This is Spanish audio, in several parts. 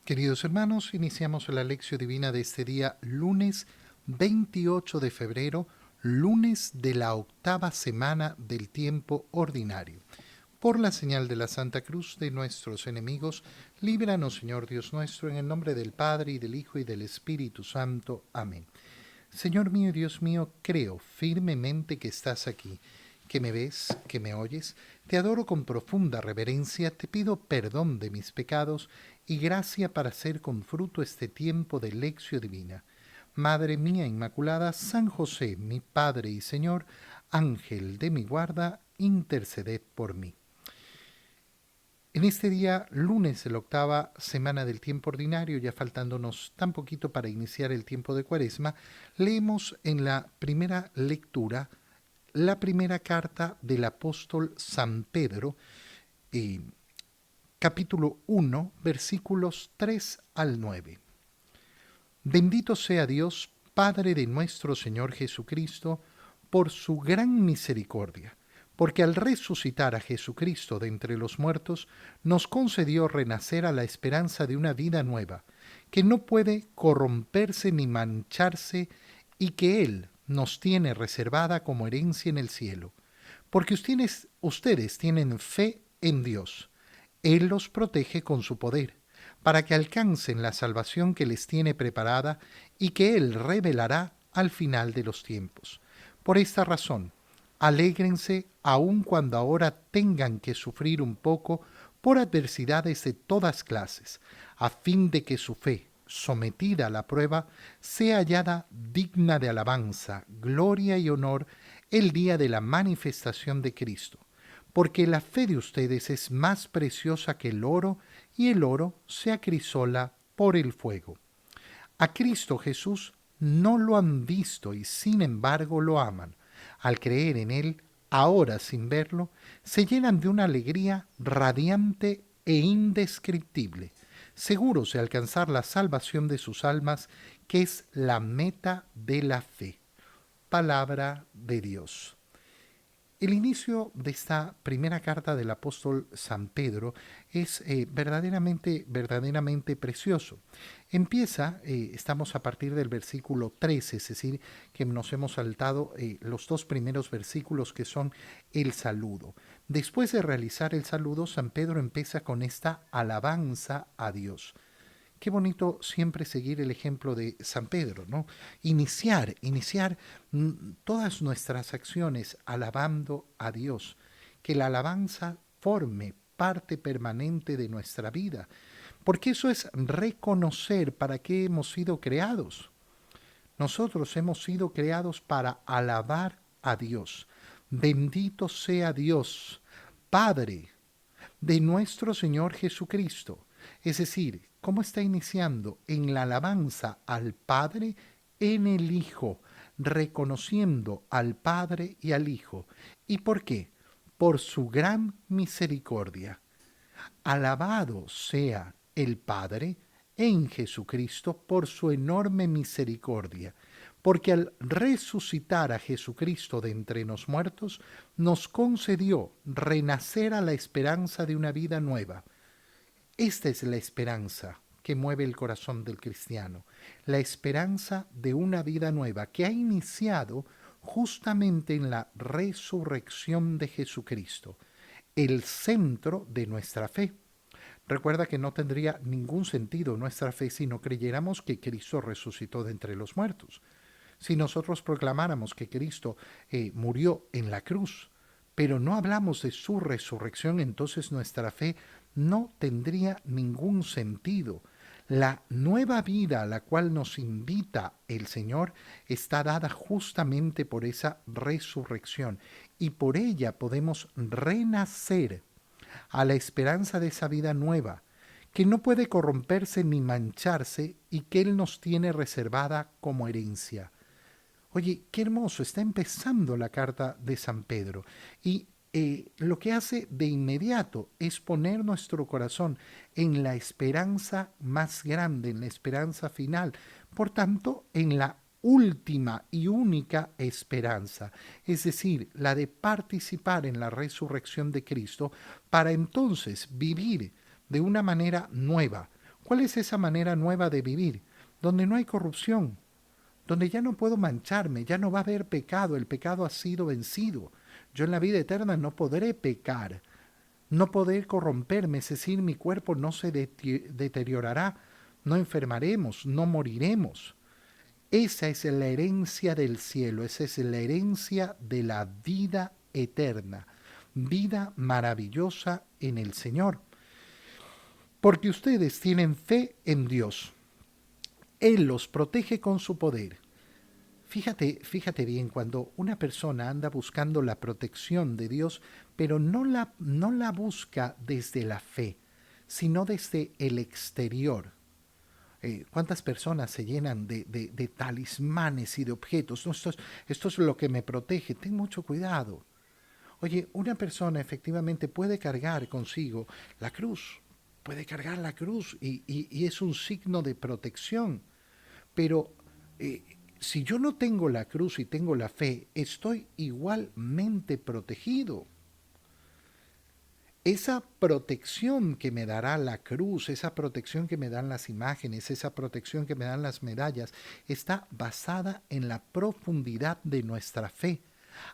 Queridos hermanos, iniciamos la lección divina de este día, lunes 28 de febrero, lunes de la octava semana del tiempo ordinario. Por la señal de la Santa Cruz de nuestros enemigos, líbranos, Señor Dios nuestro, en el nombre del Padre, y del Hijo, y del Espíritu Santo. Amén. Señor mío y Dios mío, creo firmemente que estás aquí, que me ves, que me oyes. Te adoro con profunda reverencia, te pido perdón de mis pecados y gracia para hacer con fruto este tiempo de lección divina. Madre mía Inmaculada, San José, mi Padre y Señor, Ángel de mi guarda, interceded por mí. En este día, lunes de la octava semana del tiempo ordinario, ya faltándonos tan poquito para iniciar el tiempo de Cuaresma, leemos en la primera lectura la primera carta del apóstol San Pedro, capítulo 1, versículos 3 al 9. Bendito sea Dios, Padre de nuestro Señor Jesucristo, por su gran misericordia, porque al resucitar a Jesucristo de entre los muertos, nos concedió renacer a la esperanza de una vida nueva, que no puede corromperse ni mancharse, y que Él nos tiene reservada como herencia en el cielo. Porque ustedes tienen fe en Dios. Él los protege con su poder, para que alcancen la salvación que les tiene preparada y que Él revelará al final de los tiempos. Por esta razón, alégrense aun cuando ahora tengan que sufrir un poco por adversidades de todas clases, a fin de que su fe, sometida a la prueba, sea hallada digna de alabanza, gloria y honor el día de la manifestación de Cristo. Porque la fe de ustedes es más preciosa que el oro, y el oro se acrisola por el fuego. A Cristo Jesús no lo han visto y sin embargo lo aman. Al creer en Él, ahora sin verlo, se llenan de una alegría radiante e indescriptible, seguros de alcanzar la salvación de sus almas, que es la meta de la fe. Palabra de Dios. El inicio de esta primera carta del apóstol San Pedro es verdaderamente precioso. Empieza, estamos a partir del versículo 13, es decir, que nos hemos saltado los dos primeros versículos que son el saludo. Después de realizar el saludo, San Pedro empieza con esta alabanza a Dios. Qué bonito siempre seguir el ejemplo de San Pedro, ¿no? Iniciar todas nuestras acciones alabando a Dios, que la alabanza forme parte permanente de nuestra vida, porque eso es reconocer para qué hemos sido creados. Nosotros hemos sido creados para alabar a Dios. Bendito sea Dios, Padre de nuestro Señor Jesucristo. Es decir, ¿cómo está iniciando? En la alabanza al Padre en el Hijo, reconociendo al Padre y al Hijo. ¿Y por qué? Por su gran misericordia. Alabado sea el Padre en Jesucristo por su enorme misericordia, porque al resucitar a Jesucristo de entre los muertos, nos concedió renacer a la esperanza de una vida nueva. Esta es la esperanza que mueve el corazón del cristiano, la esperanza de una vida nueva que ha iniciado justamente en la resurrección de Jesucristo, el centro de nuestra fe. Recuerda que no tendría ningún sentido nuestra fe si no creyéramos que Cristo resucitó de entre los muertos. Si nosotros proclamáramos que Cristo murió en la cruz, pero no hablamos de su resurrección, entonces nuestra fe no tendría ningún sentido. La nueva vida a la cual nos invita el Señor está dada justamente por esa resurrección, y por ella podemos renacer a la esperanza de esa vida nueva, que no puede corromperse ni mancharse y que Él nos tiene reservada como herencia. Oye, qué hermoso, está empezando la carta de San Pedro y lo que hace de inmediato es poner nuestro corazón en la esperanza más grande, en la esperanza final, por tanto, en la última y única esperanza, es decir, la de participar en la resurrección de Cristo para entonces vivir de una manera nueva, ¿Cuál es esa manera nueva de vivir? Donde no hay corrupción, donde ya no puedo mancharme, ya no va a haber pecado, el pecado ha sido vencido. Yo en la vida eterna no podré pecar, no podré corromperme, es decir, mi cuerpo no se deteriorará, no enfermaremos, no moriremos. Esa es la herencia del cielo, esa es la herencia de la vida eterna, vida maravillosa en el Señor. Porque ustedes tienen fe en Dios. Él los protege con su poder. Fíjate bien, cuando una persona anda buscando la protección de Dios, pero no la busca desde la fe, sino desde el exterior. ¿Cuántas personas se llenan de talismanes y de objetos? No, esto es lo que me protege. Ten mucho cuidado. Oye, una persona efectivamente puede cargar consigo la cruz, puede cargar la cruz y es un signo de protección. Pero si yo no tengo la cruz y tengo la fe, estoy igualmente protegido. Esa protección que me dará la cruz, esa protección que me dan las imágenes, esa protección que me dan las medallas, está basada en la profundidad de nuestra fe.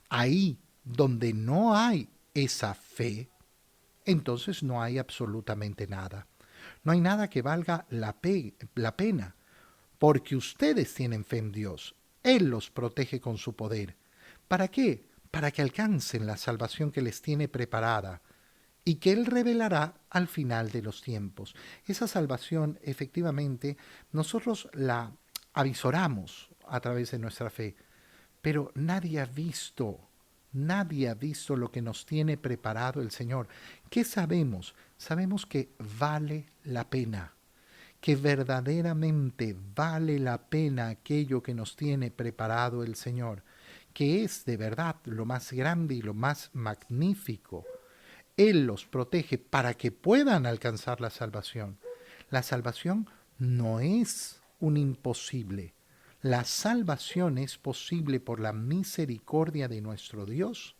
Ahí donde no hay esa fe, entonces no hay absolutamente nada. No hay nada que valga la pena, porque ustedes tienen fe en Dios. Él los protege con su poder. ¿Para qué? Para que alcancen la salvación que les tiene preparada y que Él revelará al final de los tiempos. Esa salvación, efectivamente, nosotros la avisoramos a través de nuestra fe, pero nadie ha visto lo que nos tiene preparado el Señor. ¿Qué sabemos? Sabemos que vale la pena, que verdaderamente vale la pena aquello que nos tiene preparado el Señor, que es de verdad lo más grande y lo más magnífico. Él los protege para que puedan alcanzar la salvación. La salvación no es un imposible. La salvación es posible por la misericordia de nuestro Dios,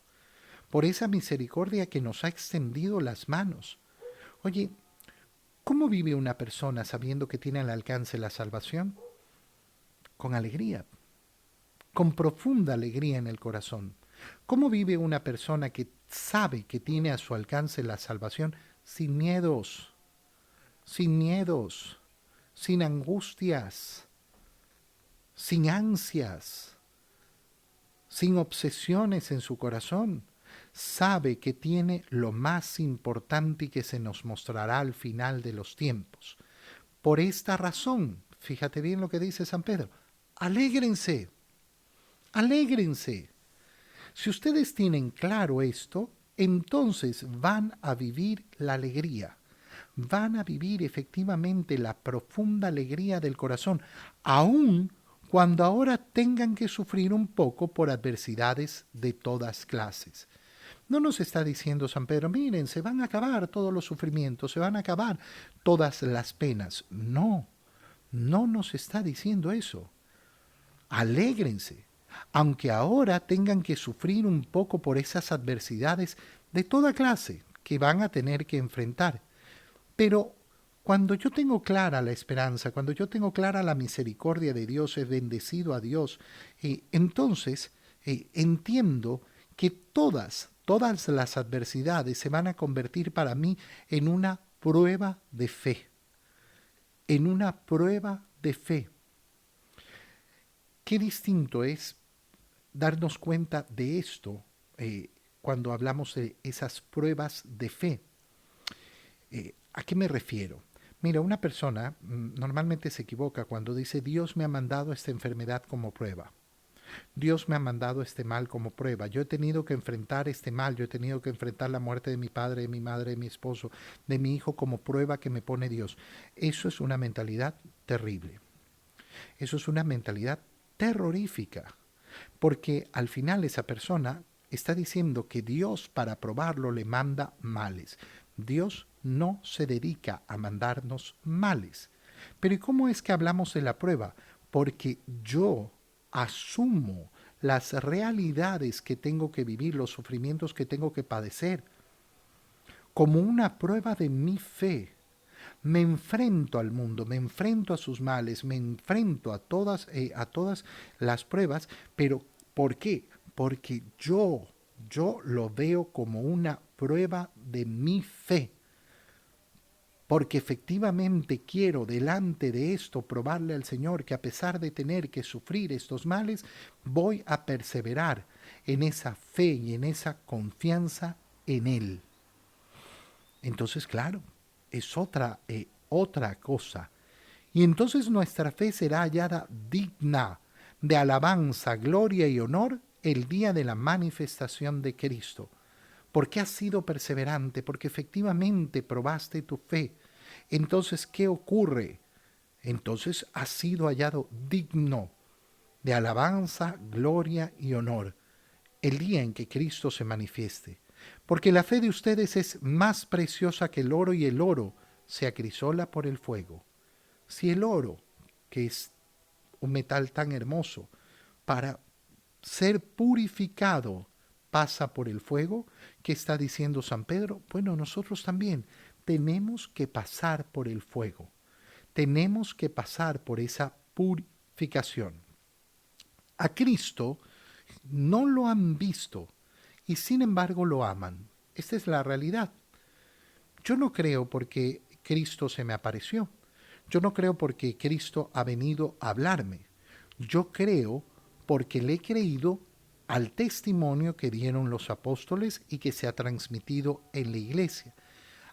por esa misericordia que nos ha extendido las manos. Oye, ¿cómo vive una persona sabiendo que tiene al alcance la salvación? Con alegría, con profunda alegría en el corazón. ¿Cómo vive una persona que sabe que tiene a su alcance la salvación sin miedos, sin miedos, sin angustias, sin ansias, sin obsesiones en su corazón? Sabe que tiene lo más importante y que se nos mostrará al final de los tiempos. Por esta razón, fíjate bien lo que dice San Pedro, alégrense, alégrense. Si ustedes tienen claro esto, entonces van a vivir la alegría, van a vivir efectivamente la profunda alegría del corazón, aun cuando ahora tengan que sufrir un poco por adversidades de todas clases. No nos está diciendo San Pedro, miren, se van a acabar todos los sufrimientos, se van a acabar todas las penas. No, no nos está diciendo eso. Alégrense, aunque ahora tengan que sufrir un poco por esas adversidades de toda clase que van a tener que enfrentar. Pero cuando yo tengo clara la esperanza, cuando yo tengo clara la misericordia de Dios, he bendecido a Dios, entonces entiendo que todas las adversidades se van a convertir para mí en una prueba de fe, en una prueba de fe. Qué distinto es darnos cuenta de esto cuando hablamos de esas pruebas de fe. ¿A qué me refiero? Mira, una persona normalmente se equivoca cuando dice Dios me ha mandado esta enfermedad como prueba. Dios me ha mandado este mal como prueba. Yo he tenido que enfrentar este mal, yo he tenido que enfrentar la muerte de mi padre, de mi madre, de mi esposo, de mi hijo como prueba que me pone Dios. Eso es una mentalidad terrible. Eso es una mentalidad terrorífica, porque al final esa persona está diciendo que Dios para probarlo le manda males. Dios no se dedica a mandarnos males. Pero ¿y cómo es que hablamos de la prueba? Porque yo asumo las realidades que tengo que vivir, los sufrimientos que tengo que padecer, como una prueba de mi fe. me enfrento al mundo, me enfrento a sus males, me enfrento a todas las pruebas, pero ¿por qué? Porque yo lo veo como una prueba de mi fe, porque efectivamente quiero delante de esto probarle al Señor que a pesar de tener que sufrir estos males, voy a perseverar en esa fe y en esa confianza en Él. Entonces, claro, es otra cosa. Y entonces nuestra fe será hallada digna de alabanza, gloria y honor el día de la manifestación de Cristo. Porque has sido perseverante, porque efectivamente probaste tu fe. Entonces, ¿qué ocurre? Entonces has sido hallado digno de alabanza, gloria y honor el día en que Cristo se manifieste. Porque la fe de ustedes es más preciosa que el oro y el oro se acrisola por el fuego. Si el oro, que es un metal tan hermoso, para ser purificado pasa por el fuego, ¿qué está diciendo San Pedro? Bueno, nosotros también tenemos que pasar por el fuego. Tenemos que pasar por esa purificación. A Cristo no lo han visto y sin embargo lo aman. Esta es la realidad. Yo no creo porque Cristo se me apareció. Yo no creo porque Cristo ha venido a hablarme. Yo creo porque le he creído al testimonio que dieron los apóstoles y que se ha transmitido en la iglesia.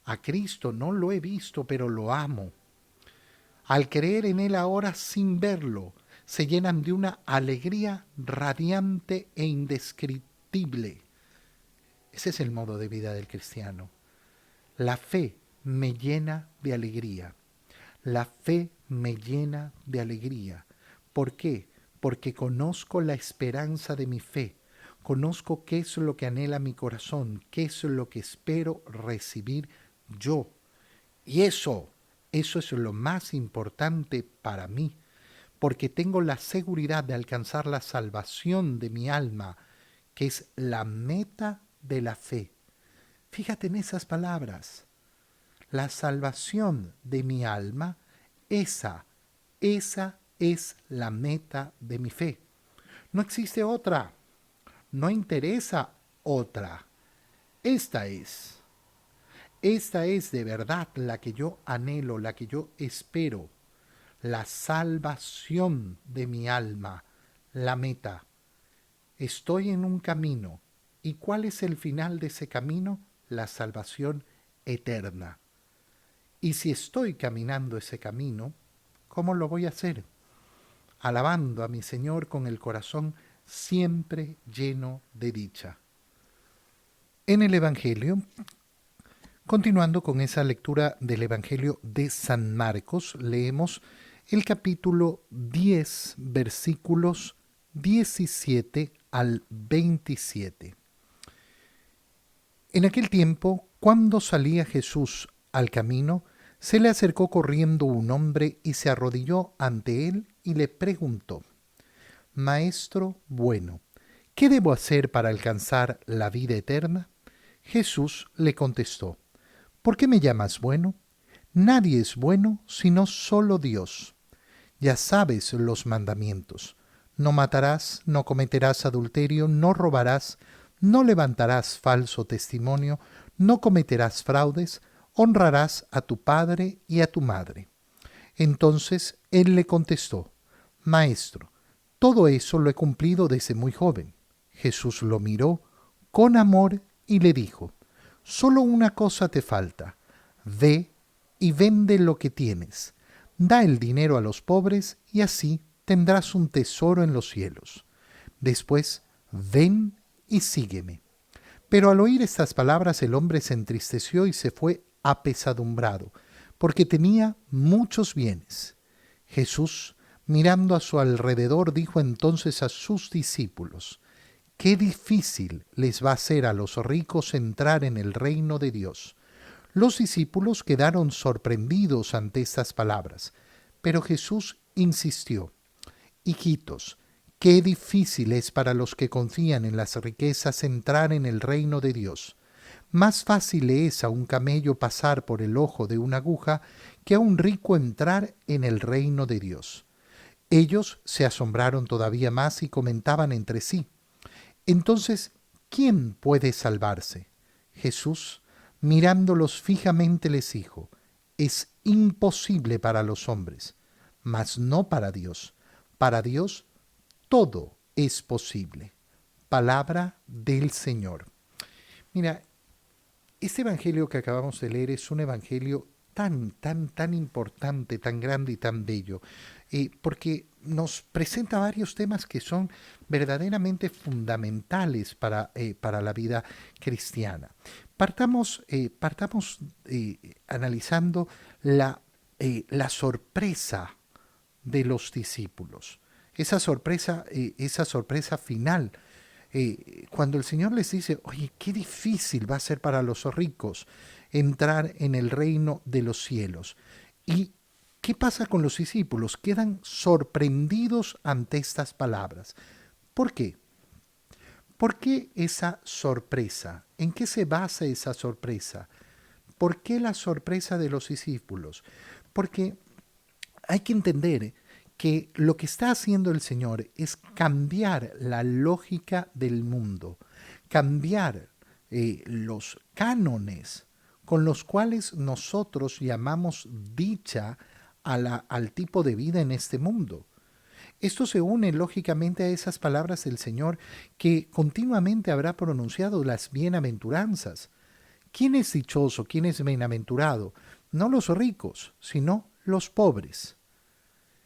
A Cristo no lo he visto, pero lo amo. Al creer en Él ahora sin verlo, se llenan de una alegría radiante e indescriptible. Ese es el modo de vida del cristiano. La fe me llena de alegría. La fe me llena de alegría. ¿Por qué? Porque conozco la esperanza de mi fe. Conozco qué es lo que anhela mi corazón, qué es lo que espero recibir yo. Y eso es lo más importante para mí, porque tengo la seguridad de alcanzar la salvación de mi alma, que es la meta de la fe. Fíjate en esas palabras. La salvación de mi alma, esa es la meta de mi fe. No existe otra, no interesa otra. Esta es. Esta es de verdad la que yo anhelo, la que yo espero. La salvación de mi alma, la meta. Estoy en un camino. ¿Y cuál es el final de ese camino? La salvación eterna. Y si estoy caminando ese camino, ¿cómo lo voy a hacer? Alabando a mi Señor con el corazón siempre lleno de dicha. En el Evangelio, continuando con esa lectura del Evangelio de San Marcos, leemos el capítulo 10, versículos 17 al 27. En aquel tiempo, cuando salía Jesús al camino, se le acercó corriendo un hombre y se arrodilló ante él y le preguntó: Maestro bueno, ¿qué debo hacer para alcanzar la vida eterna? Jesús le contestó: ¿Por qué me llamas bueno? Nadie es bueno sino solo Dios. Ya sabes los mandamientos: no matarás, no cometerás adulterio, no robarás, no levantarás falso testimonio, no cometerás fraudes, honrarás a tu padre y a tu madre. Entonces él le contestó: Maestro, todo eso lo he cumplido desde muy joven. Jesús lo miró con amor y le dijo: Solo una cosa te falta. Ve y vende lo que tienes. Da el dinero a los pobres y así tendrás un tesoro en los cielos. Después, ven y sígueme. Pero al oír estas palabras el hombre se entristeció y se fue apesadumbrado, porque tenía muchos bienes. Jesús, mirando a su alrededor, dijo entonces a sus discípulos: Qué difícil les va a ser a los ricos entrar en el reino de Dios. Los discípulos quedaron sorprendidos ante estas palabras, pero Jesús insistió: Hijitos, qué difícil es para los que confían en las riquezas entrar en el reino de Dios. Más fácil es a un camello pasar por el ojo de una aguja que a un rico entrar en el reino de Dios. Ellos se asombraron todavía más y comentaban entre sí. Entonces, ¿quién puede salvarse? Jesús, mirándolos fijamente, les dijo, es imposible para los hombres, mas no para Dios. Para Dios todo es posible. Palabra del Señor. Mira, este evangelio que acabamos de leer es un evangelio tan importante, tan grande y tan bello, porque nos presenta varios temas que son verdaderamente fundamentales para la vida cristiana. Partamos analizando la sorpresa de los discípulos, esa sorpresa final cuando el Señor les dice, oye, qué difícil va a ser para los ricos entrar en el reino de los cielos. ¿Y qué pasa con los discípulos? Quedan sorprendidos ante estas palabras. ¿Por qué? ¿Por qué esa sorpresa? ¿En qué se basa esa sorpresa? ¿Por qué la sorpresa de los discípulos? Porque hay que entender que lo que está haciendo el Señor es cambiar la lógica del mundo, cambiar los cánones con los cuales nosotros llamamos dicha al tipo de vida en este mundo. Esto se une lógicamente a esas palabras del Señor que continuamente habrá pronunciado las bienaventuranzas. ¿Quién es dichoso? ¿Quién es bienaventurado? No los ricos, sino los pobres.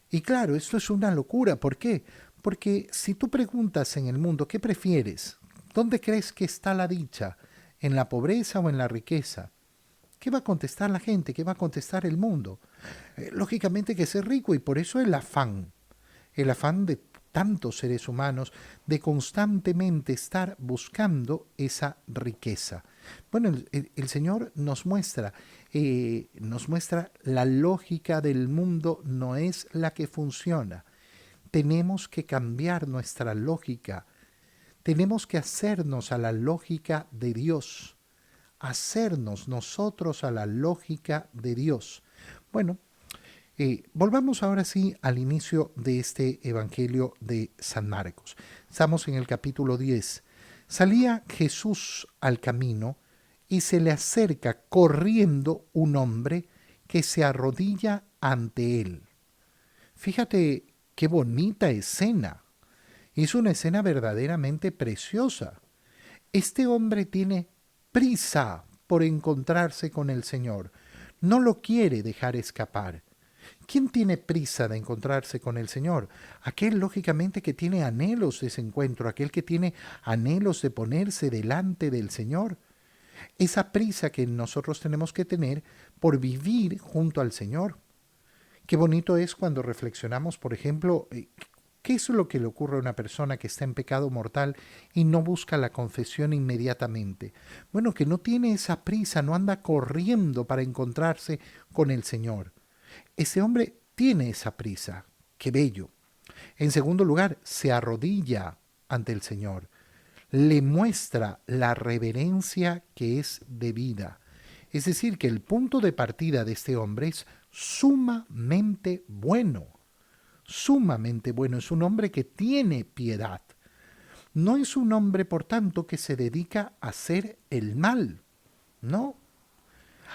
Y claro, esto es una locura. ¿Por qué? Porque si tú preguntas en el mundo, ¿qué prefieres? ¿Dónde crees que está la dicha? ¿En la pobreza o en la riqueza? ¿Qué va a contestar la gente? ¿Qué va a contestar el mundo? Lógicamente que ser rico y por eso el afán de tantos seres humanos de constantemente estar buscando esa riqueza. Bueno, el Señor nos muestra la lógica del mundo no es la que funciona. Tenemos que cambiar nuestra lógica. Tenemos que hacernos a la lógica de Dios. Hacernos nosotros a la lógica de Dios. Bueno, volvamos ahora sí al inicio de este Evangelio de San Marcos. Estamos en el capítulo 10. Salía Jesús al camino y se le acerca corriendo un hombre que se arrodilla ante él. Fíjate qué bonita escena. Es una escena verdaderamente preciosa. Este hombre tiene prisa por encontrarse con el Señor. No lo quiere dejar escapar. ¿Quién tiene prisa de encontrarse con el Señor? Aquel, lógicamente, que tiene anhelos de ese encuentro, aquel que tiene anhelos de ponerse delante del Señor. Esa prisa que nosotros tenemos que tener por vivir junto al Señor. Qué bonito es cuando reflexionamos, por ejemplo, ¿qué es lo que le ocurre a una persona que está en pecado mortal y no busca la confesión inmediatamente? Bueno, que no tiene esa prisa, no anda corriendo para encontrarse con el Señor. Ese hombre tiene esa prisa. Qué bello. En segundo lugar, se arrodilla ante el Señor. Le muestra la reverencia que es debida. Es decir, que el punto de partida de este hombre es sumamente bueno. Sumamente bueno. Es un hombre que tiene piedad. No es un hombre, por tanto, que se dedica a hacer el mal. No.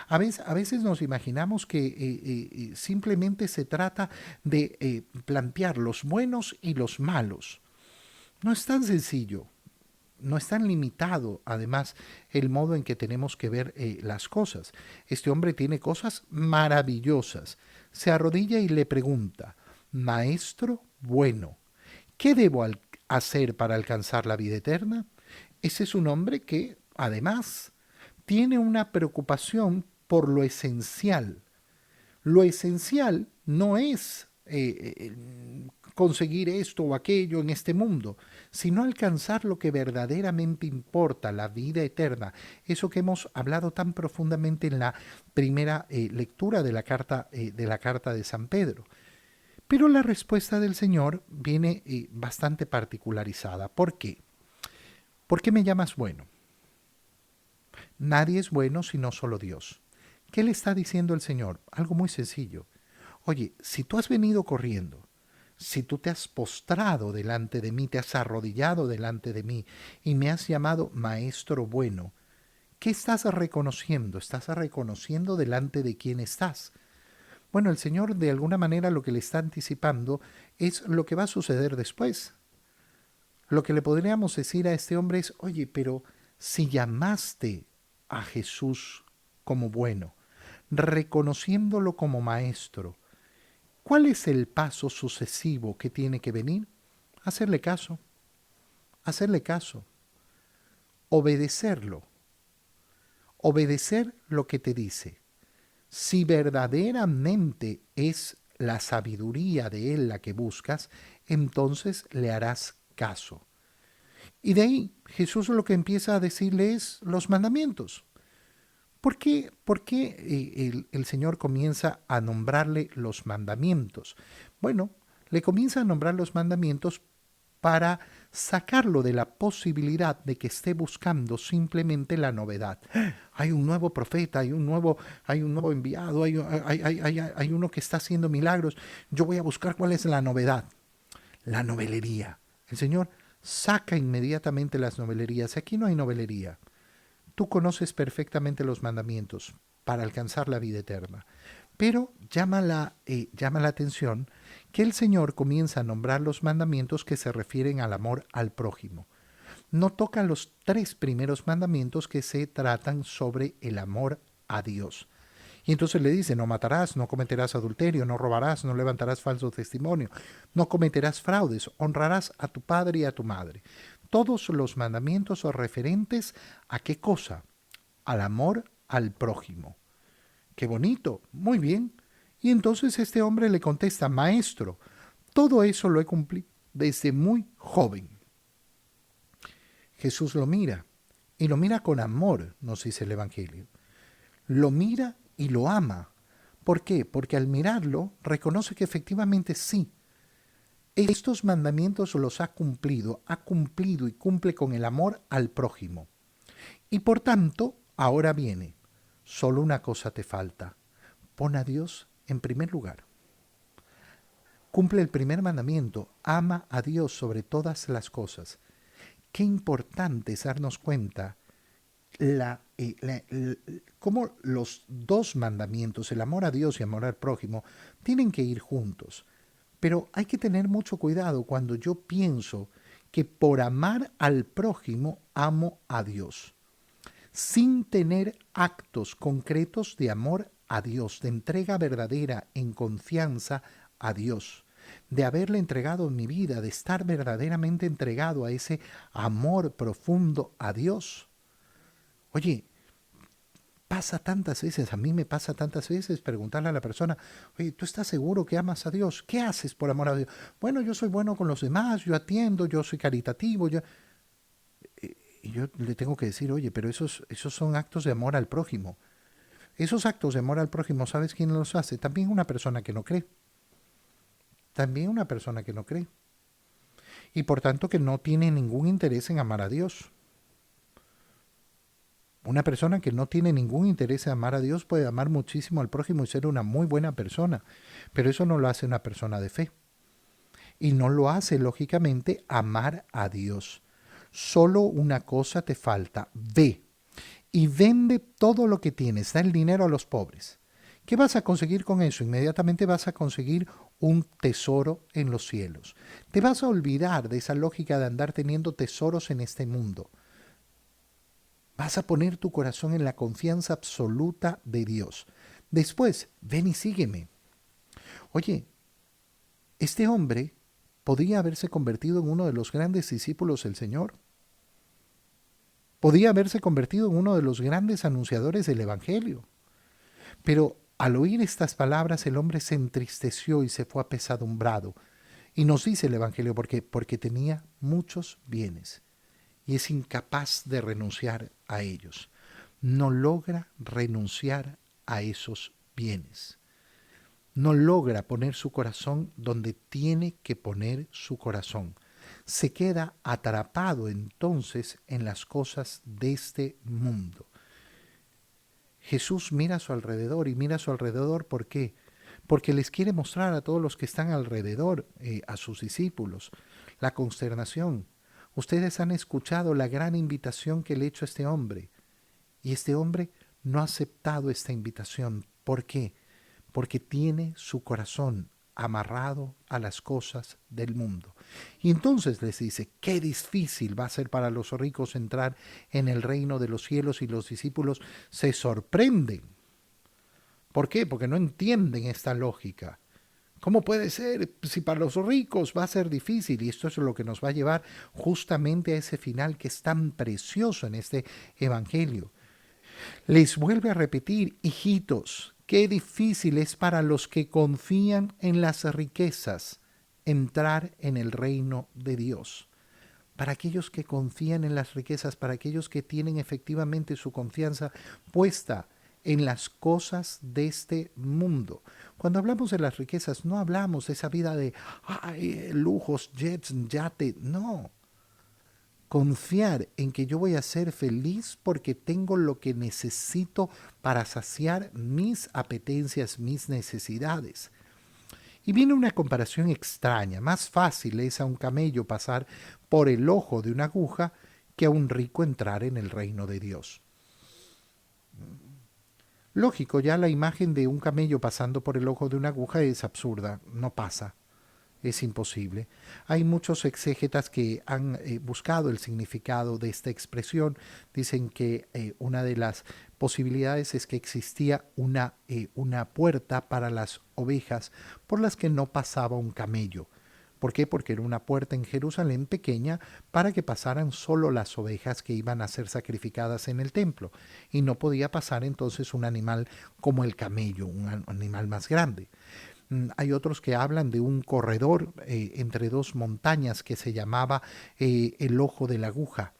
A veces nos imaginamos que simplemente se trata de plantear los buenos y los malos. No es tan sencillo, no es tan limitado, además, el modo en que tenemos que ver las cosas. Este hombre tiene cosas maravillosas. Se arrodilla y le pregunta, Maestro bueno, ¿qué debo hacer para alcanzar la vida eterna? Ese es un hombre que, además, tiene una preocupación por lo esencial. Lo esencial no es conseguir esto o aquello en este mundo, sino alcanzar lo que verdaderamente importa, la vida eterna. Eso que hemos hablado tan profundamente en la primera lectura de la carta de San Pedro. Pero la respuesta del Señor viene bastante particularizada. ¿Por qué? ¿Por qué me llamas bueno? Nadie es bueno sino solo Dios. ¿Qué le está diciendo el Señor? Algo muy sencillo. Oye, si tú has venido corriendo, si tú te has postrado delante de mí, te has arrodillado delante de mí y me has llamado maestro bueno, ¿qué estás reconociendo? Estás reconociendo delante de quién estás. Bueno, el Señor de alguna manera lo que le está anticipando es lo que va a suceder después. Lo que le podríamos decir a este hombre es, oye, pero si llamaste a Jesús como bueno, reconociéndolo como maestro, ¿cuál es el paso sucesivo que tiene que venir? Hacerle caso, hacerle caso, obedecerlo, obedecer lo que te dice. Si verdaderamente es la sabiduría de Él la que buscas, entonces le harás caso. Y de ahí Jesús lo que empieza a decirle es los mandamientos. ¿Por qué el Señor comienza a nombrarle los mandamientos? Bueno, le comienza a nombrar los mandamientos para sacarlo de la posibilidad de que esté buscando simplemente la novedad. Hay un nuevo profeta, hay un nuevo enviado, hay uno que está haciendo milagros. Yo voy a buscar cuál es la novedad. La novelería. El Señor saca inmediatamente las novelerías. Aquí no hay novelería. Tú conoces perfectamente los mandamientos para alcanzar la vida eterna. Pero llama la atención que el Señor comienza a nombrar los mandamientos que se refieren al amor al prójimo. No toca los 3 primeros mandamientos que se tratan sobre el amor a Dios. Y entonces le dice, no matarás, no cometerás adulterio, no robarás, no levantarás falso testimonio, no cometerás fraudes, honrarás a tu padre y a tu madre. Todos los mandamientos son referentes a qué cosa? Al amor al prójimo. Qué bonito, muy bien. Y entonces este hombre le contesta, maestro, todo eso lo he cumplido desde muy joven. Jesús lo mira, y lo mira con amor, nos dice el Evangelio. Lo mira y lo ama. ¿Por qué? Porque al mirarlo reconoce que efectivamente sí, estos mandamientos los ha cumplido y cumple con el amor al prójimo. Y por tanto, ahora viene, solo una cosa te falta, pon a Dios en primer lugar. Cumple el primer mandamiento, ama a Dios sobre todas las cosas. Qué importante es darnos cuenta cómo los 2 mandamientos, el amor a Dios y amor al prójimo, tienen que ir juntos. Pero hay que tener mucho cuidado cuando yo pienso que por amar al prójimo amo a Dios, sin tener actos concretos de amor a Dios, de entrega verdadera en confianza a Dios, de haberle entregado mi vida, de estar verdaderamente entregado a ese amor profundo a Dios. Oye, pasa tantas veces, a mí me pasa tantas veces preguntarle a la persona, oye, ¿tú estás seguro que amas a Dios? ¿Qué haces por amor a Dios? Bueno, yo soy bueno con los demás, yo atiendo, yo soy caritativo, y yo le tengo que decir, oye, pero esos son actos de amor al prójimo. Esos actos de amor al prójimo, ¿sabes quién los hace? También una persona que no cree. También una persona que no cree. Y por tanto que no tiene ningún interés en amar a Dios. Una persona que no tiene ningún interés en amar a Dios puede amar muchísimo al prójimo y ser una muy buena persona, pero eso no lo hace una persona de fe. Y no lo hace, lógicamente, amar a Dios. Solo una cosa te falta, ve y vende todo lo que tienes, da el dinero a los pobres. ¿Qué vas a conseguir con eso? Inmediatamente vas a conseguir un tesoro en los cielos. Te vas a olvidar de esa lógica de andar teniendo tesoros en este mundo. Vas a poner tu corazón en la confianza absoluta de Dios. Después, ven y sígueme. Oye, este hombre podía haberse convertido en uno de los grandes discípulos del Señor. Podía haberse convertido en uno de los grandes anunciadores del Evangelio. Pero al oír estas palabras el hombre se entristeció y se fue apesadumbrado. Y nos dice el Evangelio porque tenía muchos bienes y es incapaz de renunciar a ellos. No logra renunciar a esos bienes. No logra poner su corazón donde tiene que poner su corazón. Se queda atrapado entonces en las cosas de este mundo. Jesús mira a su alrededor y mira a su alrededor, ¿por qué? Porque les quiere mostrar a todos los que están alrededor, a sus discípulos, la consternación. Ustedes han escuchado la gran invitación que le he hecho a este hombre y este hombre no ha aceptado esta invitación. ¿Por qué? Porque tiene su corazón amarrado a las cosas del mundo. Y entonces les dice, qué difícil va a ser para los ricos entrar en el reino de los cielos, y los discípulos se sorprenden. ¿Por qué? Porque no entienden esta lógica. ¿Cómo puede ser? Si para los ricos va a ser difícil, y esto es lo que nos va a llevar justamente a ese final que es tan precioso en este evangelio. Les vuelve a repetir, hijitos, qué difícil es para los que confían en las riquezas entrar en el reino de Dios. Para aquellos que confían en las riquezas, para aquellos que tienen efectivamente su confianza puesta en las cosas de este mundo. Cuando hablamos de las riquezas, no hablamos de esa vida de lujos, jets, yate, no. Confiar en que yo voy a ser feliz porque tengo lo que necesito para saciar mis apetencias, mis necesidades. Y viene una comparación extraña. Más fácil es a un camello pasar por el ojo de una aguja que a un rico entrar en el reino de Dios. Lógico, ya la imagen de un camello pasando por el ojo de una aguja es absurda, no pasa. Es imposible. Hay muchos exégetas que han buscado el significado de esta expresión. Dicen que una de las posibilidades es que existía una puerta para las ovejas por las que no pasaba un camello. ¿Por qué? Porque era una puerta en Jerusalén pequeña para que pasaran solo las ovejas que iban a ser sacrificadas en el templo. Y no podía pasar entonces un animal como el camello, un animal más grande. Hay otros que hablan de un corredor entre dos montañas que se llamaba el ojo de la aguja,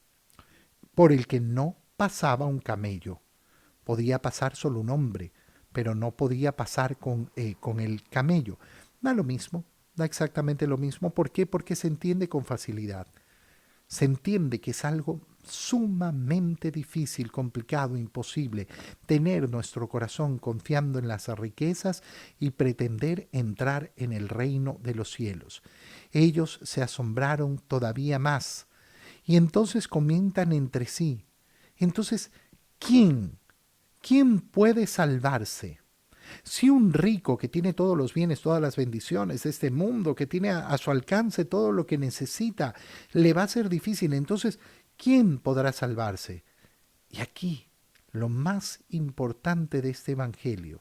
por el que no pasaba un camello. Podía pasar solo un hombre, pero no podía pasar con el camello. Da lo mismo, da exactamente lo mismo. ¿Por qué? Porque se entiende con facilidad. Se entiende que es algo sumamente difícil, complicado, imposible, tener nuestro corazón confiando en las riquezas y pretender entrar en el reino de los cielos. Ellos se asombraron todavía más y entonces comentan entre sí. Entonces, ¿quién? ¿Quién puede salvarse? Si un rico que tiene todos los bienes, todas las bendiciones de este mundo, que tiene a su alcance todo lo que necesita, le va a ser difícil, entonces, ¿quién podrá salvarse? Y aquí, lo más importante de este Evangelio,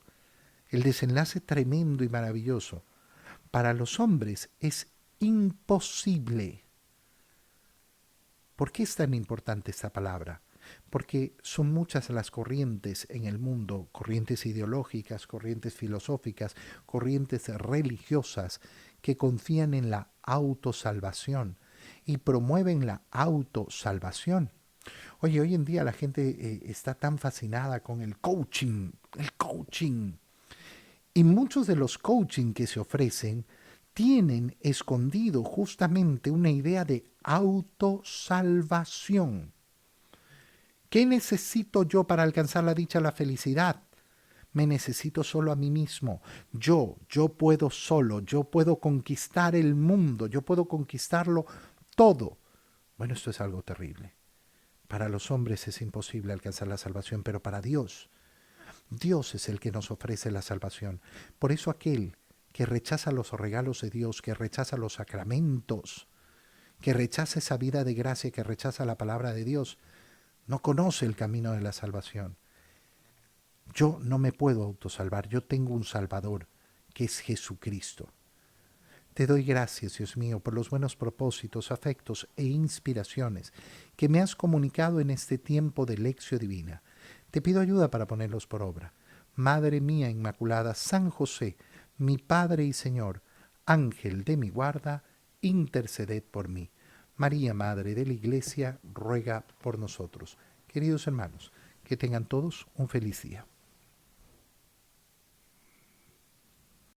el desenlace tremendo y maravilloso. Para los hombres es imposible. ¿Por qué es tan importante esta palabra? Porque son muchas las corrientes en el mundo, corrientes ideológicas, corrientes filosóficas, corrientes religiosas, que confían en la autosalvación y promueven la autosalvación. Oye, hoy en día la gente está tan fascinada con el coaching, el coaching. Y muchos de los coaching que se ofrecen tienen escondido justamente una idea de autosalvación. ¿Qué necesito yo para alcanzar la dicha, la felicidad? Me necesito solo a mí mismo. Yo puedo solo, yo puedo conquistar el mundo, yo puedo conquistarlo todo. Bueno, esto es algo terrible. Para los hombres es imposible alcanzar la salvación, pero para Dios, Dios es el que nos ofrece la salvación. Por eso aquel que rechaza los regalos de Dios, que rechaza los sacramentos, que rechaza esa vida de gracia, que rechaza la palabra de Dios, no conoce el camino de la salvación. Yo no me puedo autosalvar, yo tengo un Salvador, que es Jesucristo. Te doy gracias, Dios mío, por los buenos propósitos, afectos e inspiraciones que me has comunicado en este tiempo de lección divina. Te pido ayuda para ponerlos por obra. Madre mía Inmaculada, San José, mi Padre y Señor, Ángel de mi guarda, interceded por mí. María, Madre de la Iglesia, ruega por nosotros. Queridos hermanos, que tengan todos un feliz día.